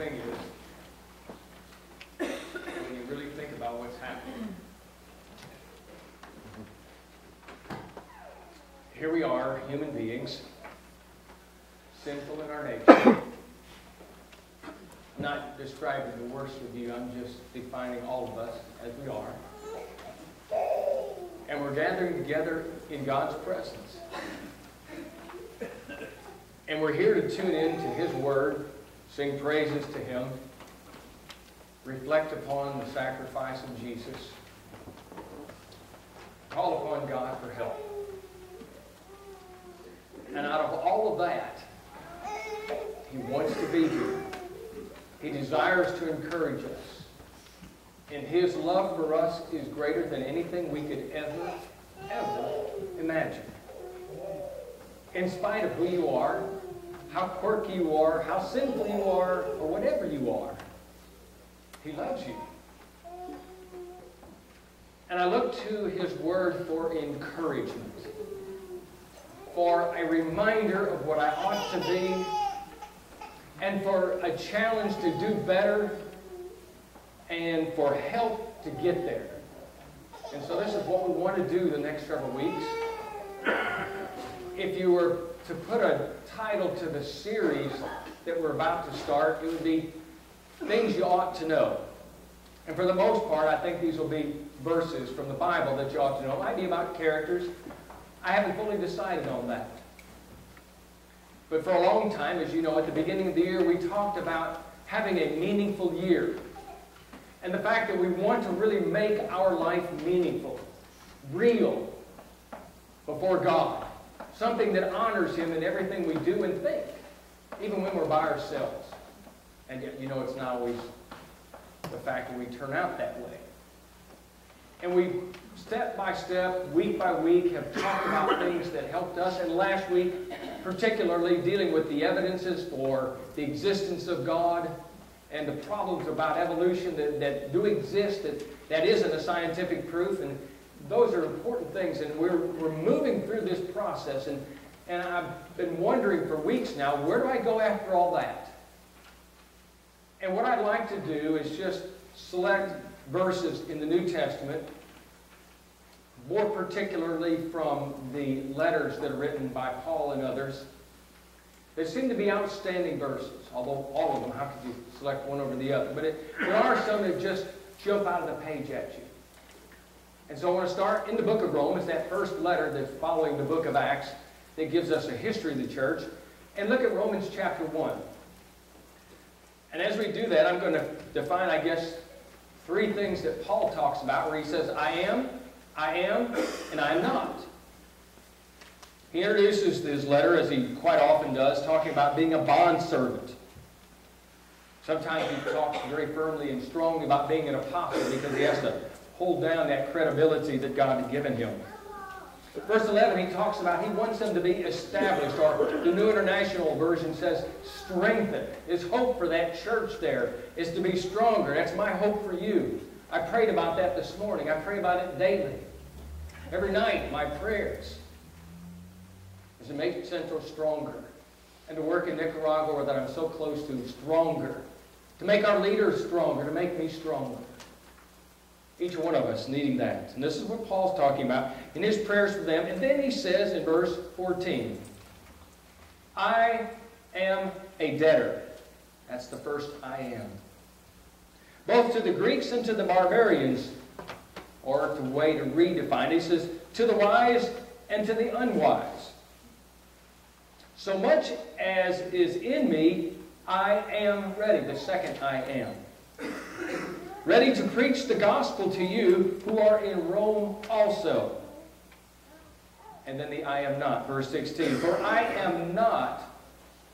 thing is, when you really think about what's happening. Here we are, human beings, sinful in our nature. I'm not describing the worst of you, I'm just defining all of us as we are. And we're gathering together in God's presence. And we're here to tune in to His Word, sing praises to Him, reflect upon the sacrifice of Jesus, call upon God for help. And out of all of that, He wants to be here. He desires to encourage us. And His love for us is greater than anything we could ever imagine. In spite of who you are, how quirky you are, how sinful you are, or whatever you are, He loves you. And I look to His Word for encouragement, for a reminder of what I ought to be, and for a challenge to do better, and for help to get there. And so this is what we want to do the next several weeks. If you were to put a title to the series that we're about to start, it would be Things You Ought to Know. And for the most part, I think these will be verses from the Bible that you ought to know. It might be about characters. I haven't fully decided on that. But for a long time, as you know, at the beginning of the year, we talked about having a meaningful year. And the fact that we want to really make our life meaningful, real, before God. Something that honors Him in everything we do and think, even when we're by ourselves. And yet, you know, it's not always the fact that we turn out that way. And we, step by step, week by week, have talked about things that helped us. And last week, particularly dealing with the evidences for the existence of God and the problems about evolution that do exist, that isn't a scientific proof. And those are important things. And we're moving through this process. And I've been wondering for weeks now, where do I go after all that? And what I'd like to do is just select verses in the New Testament, more particularly from the letters that are written by Paul and others. They seem to be outstanding verses, although all of them, how could you select one over the other? But there are some that just jump out of the page at you. And so I want to start in the book of Romans, that first letter that's following the book of Acts that gives us a history of the church, and look at Romans chapter 1. And as we do that, I'm going to define, I guess, three things that Paul talks about where he says, I am, and I am not. He introduces his letter, as he quite often does, talking about being a bondservant. Sometimes he talks very firmly and strongly about being an apostle because he has to hold down that credibility that God had given him. Verse 11, he talks about he wants them to be established, or the New International Version says strengthened. His hope for that church there is to be stronger. That's my hope for you. I prayed about that this morning. I pray about it daily. Every night, my prayers is to make Central stronger, and to work in Nicaragua that I'm so close to stronger, to make our leaders stronger, to make me stronger. Each one of us needing that. And this is what Paul's talking about in his prayers for them. And then he says in verse 14, I am a debtor. That's the first I am. Both to the Greeks and to the barbarians, or the way to redefine it, he says, to the wise and to the unwise. So much as is in me, I am ready. The second I am. Ready to preach the gospel to you who are in Rome also. And then the I am not, verse 16. For I am not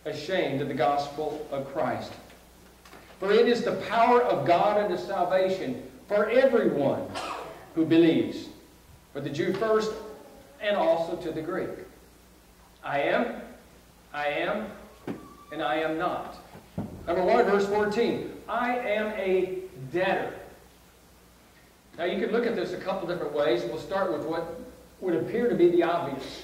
ashamed of the gospel of Christ. For it is the power of God unto salvation for everyone who believes. For the Jew first, and also to the Greek. I am, and I am not. Number 1, verse 14. I am a debtor. Now you can look at this a couple different ways. We'll start with what would appear to be the obvious.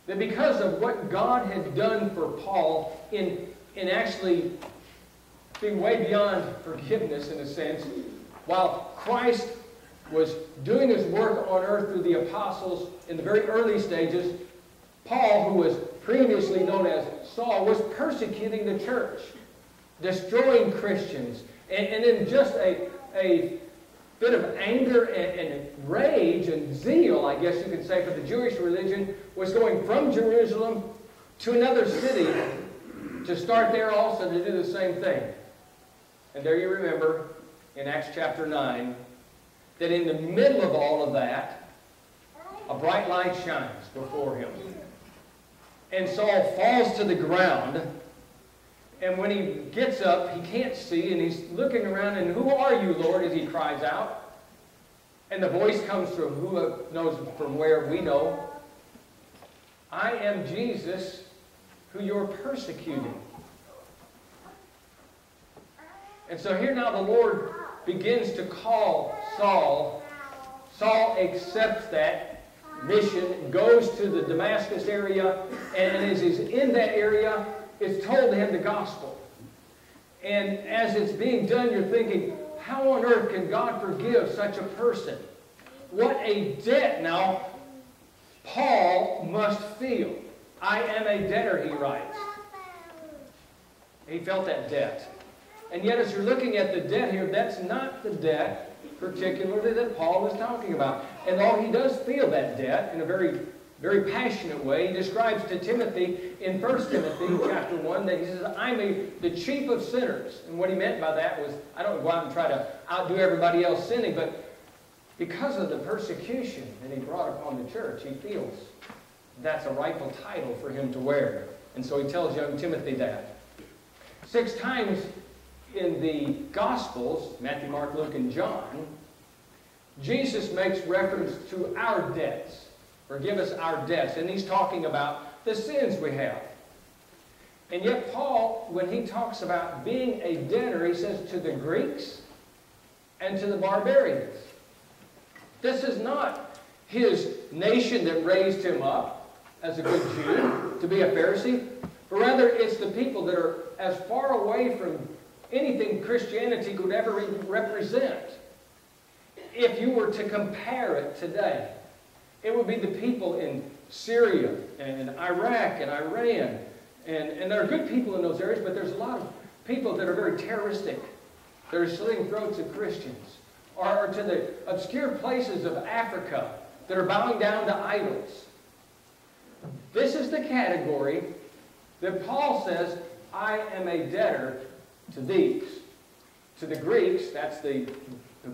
That because of what God had done for Paul in actually being way beyond forgiveness in a sense. While Christ was doing his work on earth through the apostles in the very early stages, Paul, who was previously known as Saul, was persecuting the church, destroying Christians, and in just a bit of anger and rage and zeal, I guess you could say, for the Jewish religion, was going from Jerusalem to another city to start there also to do the same thing. And there you remember in Acts chapter 9 that in the middle of all of that, a bright light shines before him. And Saul falls to the ground, and when he gets up, he can't see, and he's looking around, and "Who are you, Lord?" as he cries out. And the voice comes from who knows from where we know. "I am Jesus, who you're persecuting." And so here now the Lord begins to call Saul. Saul accepts that mission, goes to the Damascus area, and as he's in that area, it's told to him the gospel. And as it's being done, you're thinking, how on earth can God forgive such a person? What a debt now Paul must feel. "I am a debtor," he writes. He felt that debt. And yet as you're looking at the debt here, that's not the debt particularly that Paul was talking about. And though he does feel that debt in a very, very passionate way, he describes to Timothy in 1 Timothy chapter 1 that he says, "I'm the chief of sinners." And what he meant by that was, I don't go out and try to outdo everybody else sinning, but because of the persecution that he brought upon the church, he feels that's a rightful title for him to wear. And so he tells young Timothy that. 6 times in the Gospels, Matthew, Mark, Luke, and John, Jesus makes reference to our debts. Forgive us our debts. And he's talking about the sins we have. And yet Paul, when he talks about being a debtor, he says to the Greeks and to the barbarians. This is not his nation that raised him up as a good Jew to be a Pharisee, but rather it's the people that are as far away from anything Christianity could ever represent. If you were to compare it today, it would be the people in Syria and Iraq and Iran. And there are good people in those areas, but there's a lot of people that are very terroristic. that are slitting throats of Christians. Or to the obscure places of Africa that are bowing down to idols. This is the category that Paul says, I am a debtor to these. To the Greeks, that's the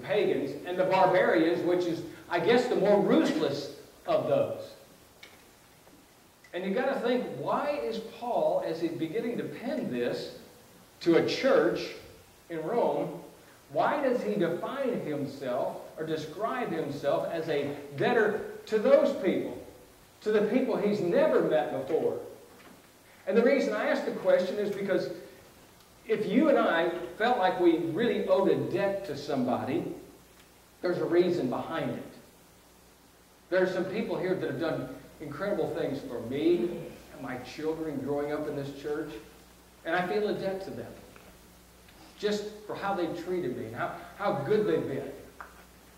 pagans, and the barbarians, which is, I guess, the more ruthless of those. And you've got to think, why is Paul, as he's beginning to pen this to a church in Rome, why does he define himself or describe himself as a debtor to those people? To the people he's never met before? And the reason I ask the question is because if you and I felt like we really owed a debt to somebody, there's a reason behind it. There are some people here that have done incredible things for me and my children growing up in this church, and I feel a debt to them. Just for how they treated me, and how good they've been.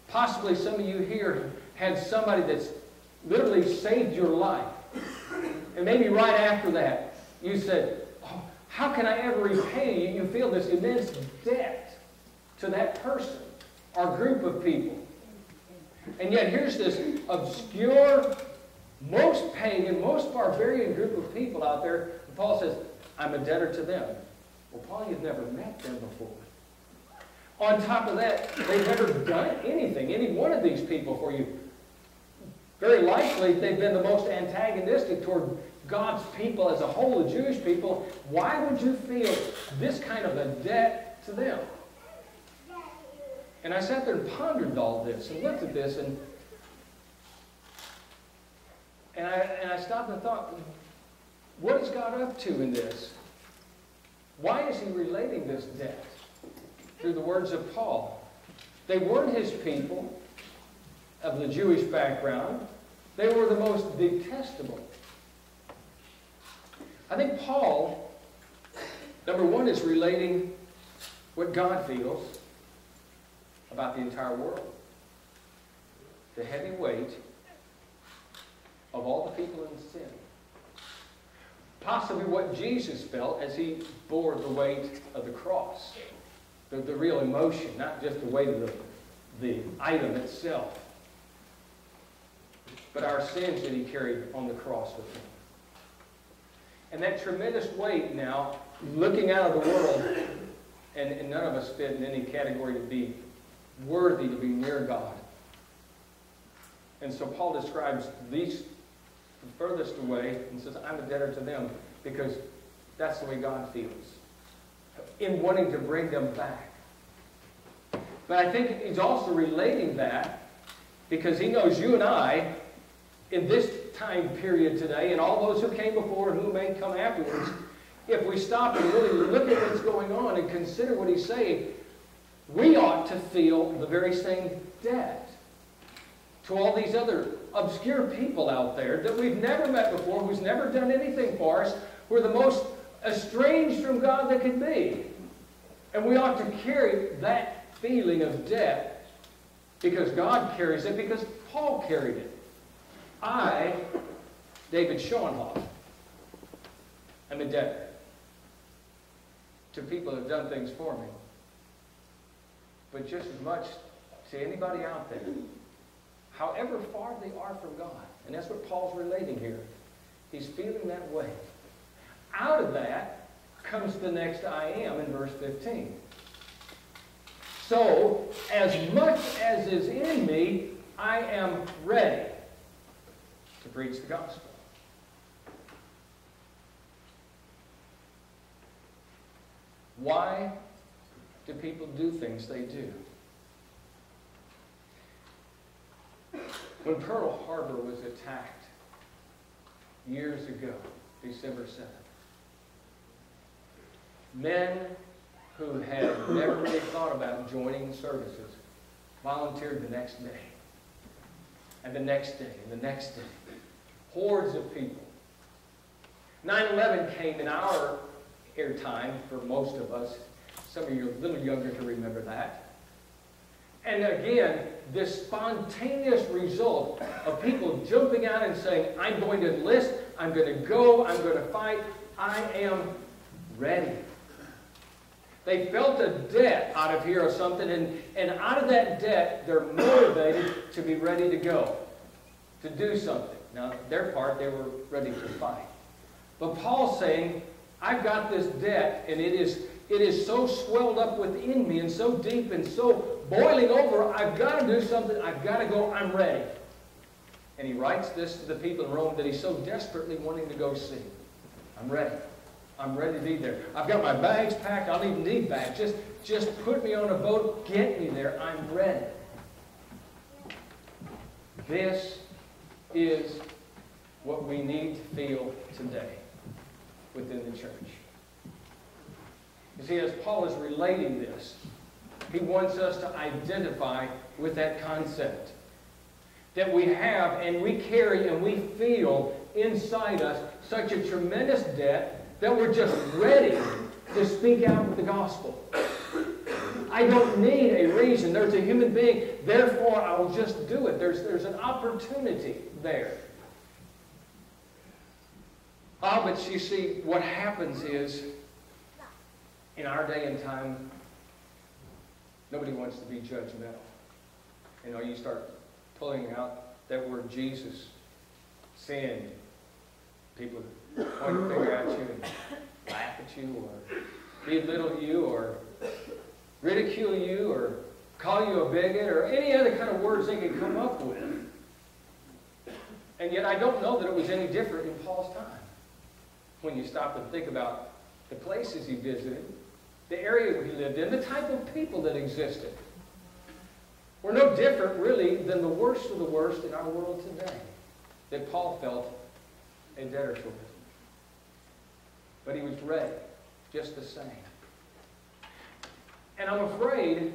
Possibly some of you here had somebody that's literally saved your life. And maybe right after that, you said, oh, how can I ever repay you? You feel this immense debt to that person or group of people. And yet here's this obscure, most pagan, most barbarian group of people out there. And Paul says, I'm a debtor to them. Well, Paul, you've never met them before. On top of that, they've never done anything, any one of these people for you. Very likely, they've been the most antagonistic toward God's people as a whole, the Jewish people. Why would you feel this kind of a debt to them? And I sat there and pondered all this and looked at this, and I stopped and thought, what is God up to in this? Why is he relating this debt? Through the words of Paul. They weren't his people of the Jewish background. They were the most detestable. I think Paul, number one, is relating what God feels about the entire world. The heavy weight of all the people in sin. Possibly what Jesus felt as he bore the weight of the cross. The real emotion, not just the weight of the item itself, but our sins that he carried on the cross with him. And that tremendous weight now, looking out of the world, and none of us fit in any category to be worthy to be near God. And so Paul describes these the furthest away and says, I'm a debtor to them, because that's the way God feels in wanting to bring them back. But I think he's also relating that because he knows you and I, in this time period today, and all those who came before and who may come afterwards, if we stop and really look at what's going on and consider what he's saying, we ought to feel the very same debt to all these other obscure people out there that we've never met before, who's never done anything for us, who are the most estranged from God that could be. And we ought to carry that feeling of debt because God carries it, because Paul carried it. I, David Schonhoff, am a debtor to people that have done things for me. But just as much to anybody out there, however far they are from God. And that's what Paul's relating here. He's feeling that way. Out of that comes the next I am in verse 15. So, as much as is in me, I am ready to preach the gospel. Why do people do things they do? When Pearl Harbor was attacked years ago, December 7th, men who had never really thought about joining services volunteered the next day, and the next day, and the next day. Hordes of people. 9/11 came in our airtime for most of us. Some of you are a little younger to remember that. And again, this spontaneous result of people jumping out and saying, I'm going to enlist, I'm going to go, I'm going to fight, I am ready. They felt a debt out of here or something, and out of that debt, they're motivated to be ready to go, to do something. Now, their part, they were ready to fight. But Paul's saying, I've got this debt, and it is so swelled up within me and so deep and so boiling over, I've got to do something, I've got to go, I'm ready. And he writes this to the people in Rome that he's so desperately wanting to go see. I'm ready. I'm ready to be there. I've got my bags packed. I don't even need bags. Just put me on a boat. Get me there. I'm ready. This is what we need to feel today within the church. You see, as Paul is relating this, he wants us to identify with that concept that we have and we carry and we feel inside us such a tremendous debt that we're just ready to speak out with the gospel. I don't need a reason. There's a human being, therefore I will just do it. There's an opportunity there. But you see, what happens is, in our day and time, nobody wants to be judgmental. You know, you start pulling out that word Jesus, sin, people point the finger at you and laugh at you or belittle you or ridicule you or call you a bigot or any other kind of words they can come up with. And yet I don't know that it was any different in Paul's time. When you stop and think about the places he visited, the area where he lived in, the type of people that existed, were no different really than the worst of the worst in our world today that Paul felt a debtor toward. But he was ready, just the same. And I'm afraid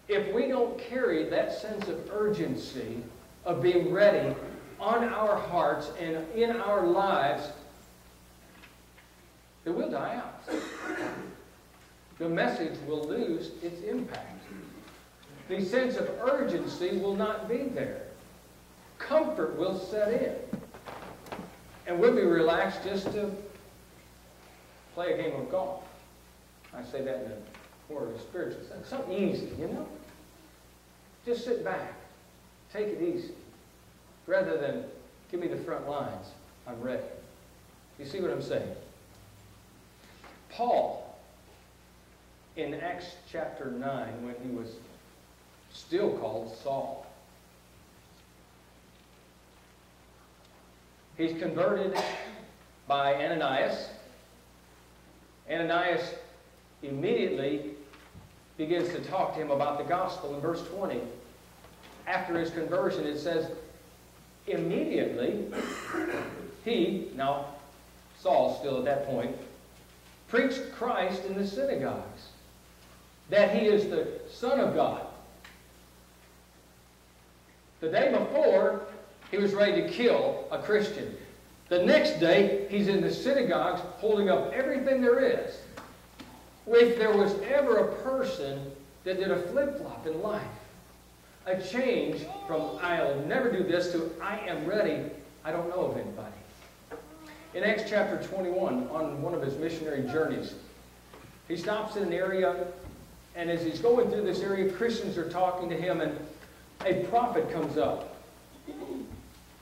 if we don't carry that sense of urgency of being ready on our hearts and in our lives, then we'll die out. the message will lose its impact. The sense of urgency will not be there. Comfort will set in. And we'll be relaxed just to play a game of golf. I say that in a more spiritual sense. Something easy, you know? Just sit back. Take it easy. Rather than, give me the front lines. I'm ready. You see what I'm saying? Paul, in Acts chapter 9, when he was still called Saul, he's converted by Ananias. Ananias immediately begins to talk to him about the gospel. In verse 20, after his conversion, it says, immediately he, now Saul still at that point, preached Christ in the synagogues, that he is the Son of God. The day before, he was ready to kill a Christian. The next day, he's in the synagogues holding up everything there is. If there was ever a person that did a flip-flop in life, a change from I'll never do this to I am ready, I don't know of anybody. In Acts chapter 21, on one of his missionary journeys, he stops in an area, and as he's going through this area, Christians are talking to him, and a prophet comes up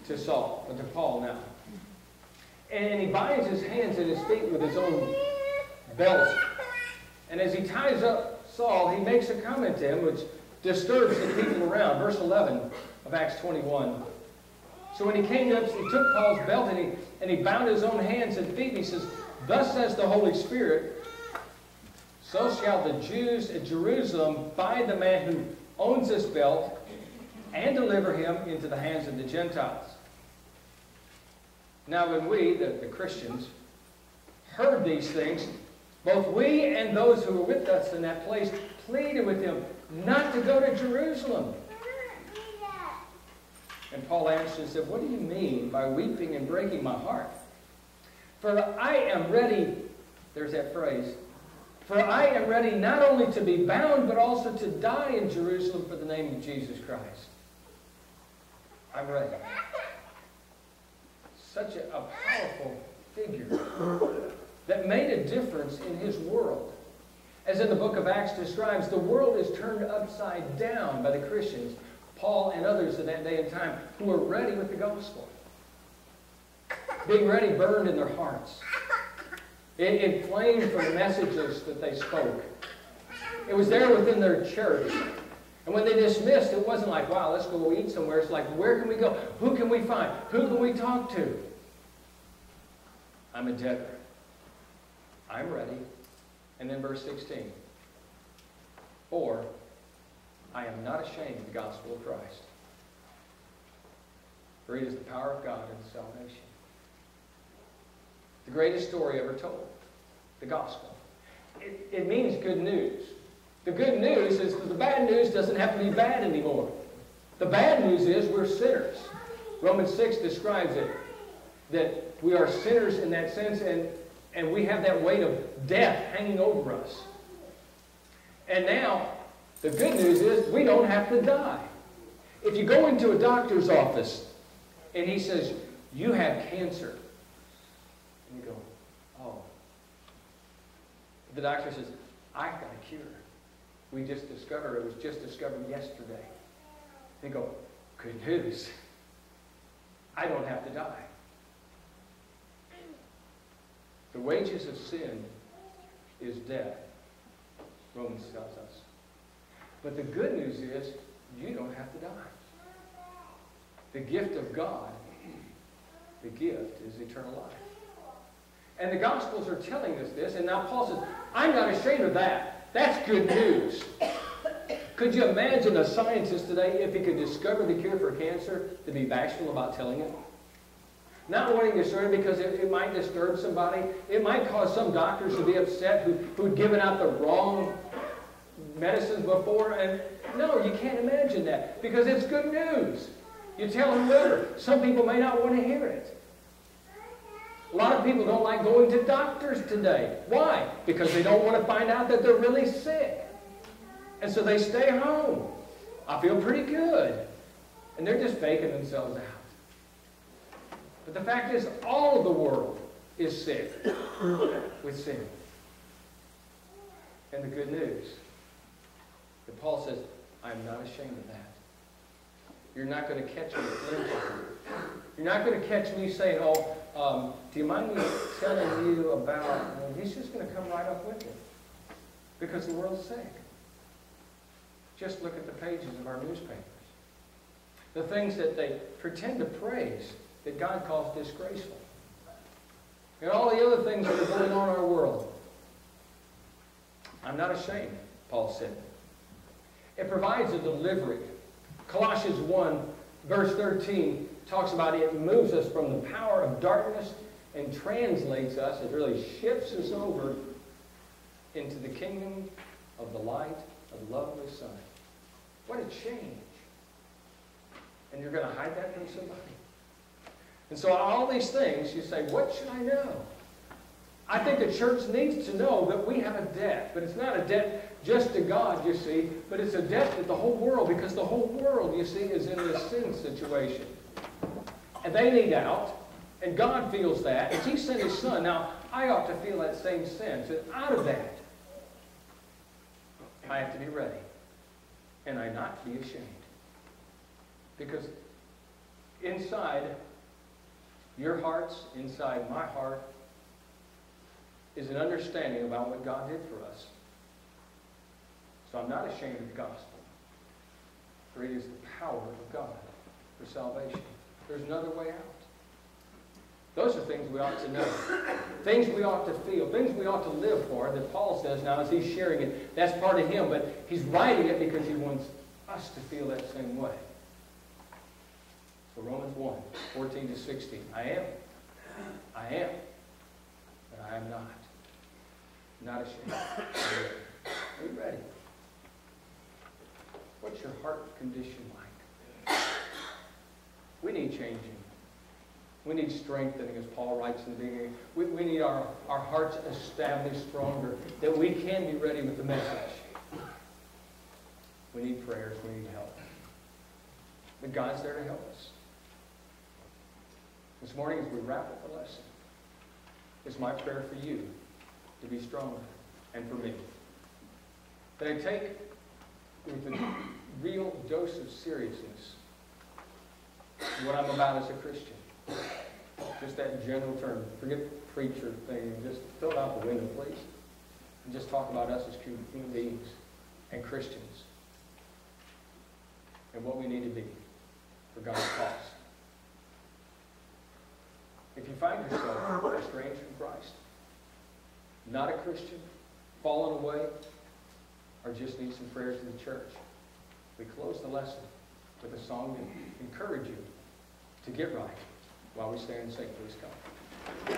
to Saul, or to Paul now. And he binds his hands and his feet with his own belt. And as he ties up Saul, he makes a comment to him which disturbs the people around. Verse 11 of Acts 21. So when he came up, he took Paul's belt and he bound his own hands and feet. And he says, thus says the Holy Spirit, so shall the Jews at Jerusalem bind the man who owns this belt and deliver him into the hands of the Gentiles. Now when we, the Christians, heard these things, both we and those who were with us in that place pleaded with him not to go to Jerusalem. And Paul answered and said, what do you mean by weeping and breaking my heart? For I am ready, there's that phrase, for I am ready not only to be bound, but also to die in Jerusalem for the name of Jesus Christ. I'm ready. Such a powerful figure that made a difference in his world. As in the book of Acts describes, the world is turned upside down by the Christians, Paul and others in that day and time, who were ready with the gospel. Being ready burned in their hearts. It flamed from the messages that they spoke. It was there within their church. And when they dismissed, it wasn't like, wow, let's go eat somewhere. It's like, where can we go? Who can we find? Who can we talk to? I'm a debtor. I'm ready. And then verse 16. For I am not ashamed of the gospel of Christ. For it is the power of God unto salvation. The greatest story ever told. The gospel. It means good news. The good news is that the bad news doesn't have to be bad anymore. The bad news is we're sinners. Romans 6 describes it. That we are sinners in that sense, and we have that weight of death hanging over us. And now, the good news is we don't have to die. If you go into a doctor's office and he says, you have cancer, and you go, oh. The doctor says, I've got a cure. We just discovered, it was just discovered yesterday. And you go, good news. I don't have to die. The wages of sin is death, Romans tells us. But the good news is you don't have to die. The gift of God, the gift is eternal life. And the Gospels are telling us this, and now Paul says, I'm not ashamed of that. That's good news. Could you imagine a scientist today, if he could discover the cure for cancer, to be bashful about telling it? Not wanting to share it because it might disturb somebody. It might cause some doctors to be upset who'd given out the wrong medicines before. And no, you can't imagine that because it's good news. You tell them later. Some people may not want to hear it. A lot of people don't like going to doctors today. Why? Because they don't want to find out that they're really sick. And so they stay home. I feel pretty good. And they're just faking themselves out. But the fact is, all of the world is sick with sin. And the good news that Paul says, I'm not ashamed of that. You're not going to catch me flinching. You're not going to catch me saying, do you mind me telling you about, well, he's just going to come right up with it. Because the world's sick. Just look at the pages of our newspapers. The things that they pretend to praise that God calls disgraceful. And all the other things that are going on in our world. I'm not ashamed, Paul said. It provides a delivery. Colossians 1, verse 13, talks about it moves us from the power of darkness and translates us, it really shifts us over into the kingdom of the light of the lovely Son. What a change. And you're going to hide that from somebody? And so all these things, you say, what should I know? I think the church needs to know that we have a debt. But it's not a debt just to God, you see, but it's a debt to the whole world, because the whole world, you see, is in this sin situation. And they need out, and God feels that. If He sent His Son, now I ought to feel that same sense. And out of that, I have to be ready. And I not be ashamed. Because inside your hearts, inside my heart, is an understanding about what God did for us. So I'm not ashamed of the gospel. For it is the power of God for salvation. There's another way out. Those are things we ought to know. Things we ought to feel. Things we ought to live for, that Paul says now as he's sharing it. That's part of him, but he's writing it because he wants us to feel that same way. So Romans 1, 14 to 16. I am, but I am not. Not ashamed. Are you ready? What's your heart condition like? We need changing. We need strengthening, as Paul writes in the beginning. We need our hearts established stronger, that we can be ready with the message. We need prayers. We need help. But God's there to help us. This morning, as we wrap up the lesson, it's my prayer for you to be stronger, and for me. That I take with a real dose of seriousness what I'm about as a Christian. Just that general term. Forget the preacher thing. Just throw it out the window, please. And just talk about us as human beings and Christians. And what we need to be for God's cause. If you find yourself estranged from Christ, not a Christian, fallen away, or just need some prayers in the church, we close the lesson with a song to encourage you to get right while we stand and sing. Please come.